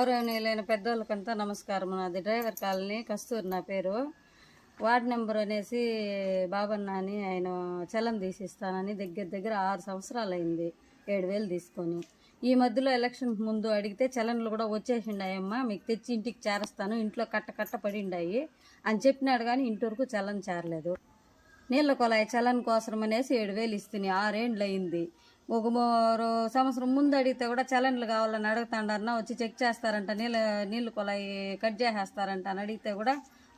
గౌరవనీయులైన పెద్దోళ్ళకంతా నమస్కారం. నాది డ్రైవర్ కాలనీ కస్తూరి నా పేరు. వార్డ్ నెంబర్ అనేసి బాబన్న అని ఆయన చలం తీసిస్తానని దగ్గర 6 సంవత్సరాలు అయింది 7,000 తీసుకొని. ఈ మధ్యలో ఎలక్షన్ ముందు అడిగితే చలన్లు కూడా వచ్చేసిండాయమ్మా, మీకు తెచ్చి ఇంటికి చేరస్తాను, ఇంట్లో కట్ట పడిండాయి అని చెప్పినాడు. కానీ ఇంటి వరకు చలన్ చేరలేదు. నీళ్ళ కొలాయి చలన్ కోసం అనేసి 7,000 ఇస్తుంది. 6 ఏండ్లు అయింది. ఒక సంవత్సరం ముందు అడిగితే కూడా చలన్లు కావాలని అడుగుతాండారన్నా, వచ్చి చెక్ చేస్తారంట, నీళ్ళు కొలాయి కట్ చేసేస్తారంట అని అడిగితే కూడా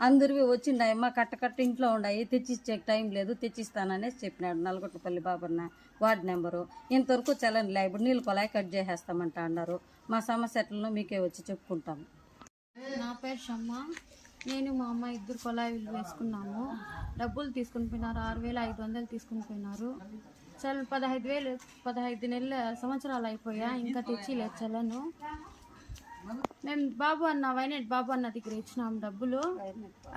అందరివి వచ్చిండాయమ్మా, కట్ట ఇంట్లో ఉన్నాయి, తెచ్చిచ్చే టైం లేదు, తెచ్చిస్తాననేసి చెప్పినాడు నల్గొట్టపల్లి బాబన్న వార్డు నెంబరు. ఇంతవరకు చలన్లే, ఇప్పుడు నీళ్ళు కొలాయి కట్ చేసేస్తామంట అన్నారు. మా సమస్యలను మీకే వచ్చి చెప్పుకుంటాము. నా పేరు షమ్మ. నేను మా అమ్మ ఇద్దరు కొలాయిలు వేసుకున్నాము. డబ్బులు తీసుకుని పోయినారు, 6,500 తీసుకుని పోయినారు. చల్ 15 నెలల సంవత్సరాలు అయిపోయా, ఇంకా తెచ్చిలేదు చలను. మేము వైనెట్ బాబు అన్న దగ్గర ఇచ్చినాము డబ్బులు.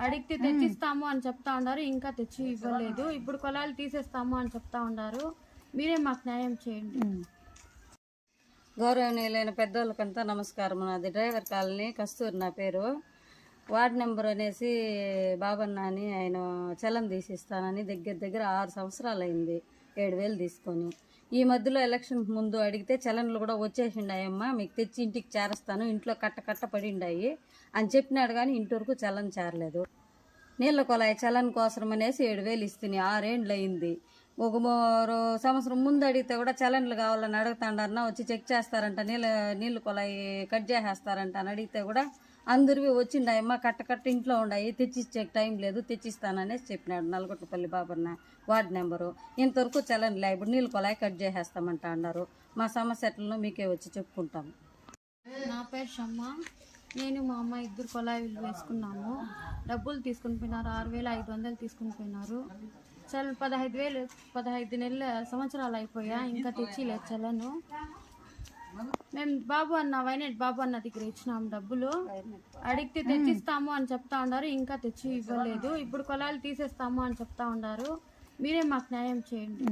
అడిగితే తెచ్చిస్తాము అని చెప్తా ఉన్నారు, ఇంకా తెచ్చి ఇవ్వలేదు. ఇప్పుడు కొలాయిలు తీసేస్తాము అని చెప్తా ఉన్నారు. మీరే మాకు న్యాయం చేయండి. గౌరవనీయులైన పెద్దోళ్ళకంతా నమస్కారం. నాది డ్రైవర్ కాలనీ కస్తూరి నా పేరు. వార్డ్ నెంబర్ అనేసి బాబన్న అని ఆయన చలం తీసిస్తానని దగ్గర 6 సంవత్సరాలు అయింది 7,000 తీసుకొని. ఈ మధ్యలో ఎలక్షన్ ముందు అడిగితే చలన్లు కూడా వచ్చేసిండాయమ్మా, మీకు తెచ్చి ఇంటికి చేరస్తాను, ఇంట్లో కట్ట పడిండాయి అని చెప్పినాడు. కానీ ఇంటి వరకు చలన్ చేరలేదు. నీళ్ళ కొలాయి చలన్ కోసం అనేసి 7,000 ఇస్తుంది. 6 ఏండ్లు అయింది. ఒక సంవత్సరం ముందు అడిగితే కూడా చలన్లు కావాలని అడుగుతాండారన్నా, వచ్చి చెక్ చేస్తారంట, నీళ్ళు కొలాయి కట్ చేసేస్తారంట అని అడిగితే కూడా అందరివి వచ్చిండాయమ్మా, కట్ట ఇంట్లో ఉన్నాయి, తెచ్చిచ్చే టైం లేదు, తెచ్చిస్తాననేసి చెప్పినాడు నల్గొట్టపల్లి బాబన్న వార్డు నెంబరు. ఇంతవరకు చలన్లే, ఇప్పుడు నీళ్ళు కొలాయి కట్ చేసేస్తామంట అన్నారు. మా సమస్యలను మీకే వచ్చి చెప్పుకుంటాము. నా పేరు షమ్మ. నేను మా అమ్మ ఇద్దరు కొలాయిలు వేసుకున్నాము. డబ్బులు తీసుకుని పోయినారు, 6,500 తీసుకుని పోయినారు. చల్ 15 నెలల సంవత్సరాలు అయిపోయా, ఇంకా తెచ్చిలేదు చలను. మేము వైనెట్ బాబు అన్న దగ్గర ఇచ్చినాము డబ్బులు. అడిగితే తెచ్చిస్తాము అని చెప్తా ఉన్నారు, ఇంకా తెచ్చి ఇవ్వలేదు. ఇప్పుడు కొలాయిలు తీసేస్తాము అని చెప్తా ఉన్నారు. మీరే మాకు న్యాయం చేయండి.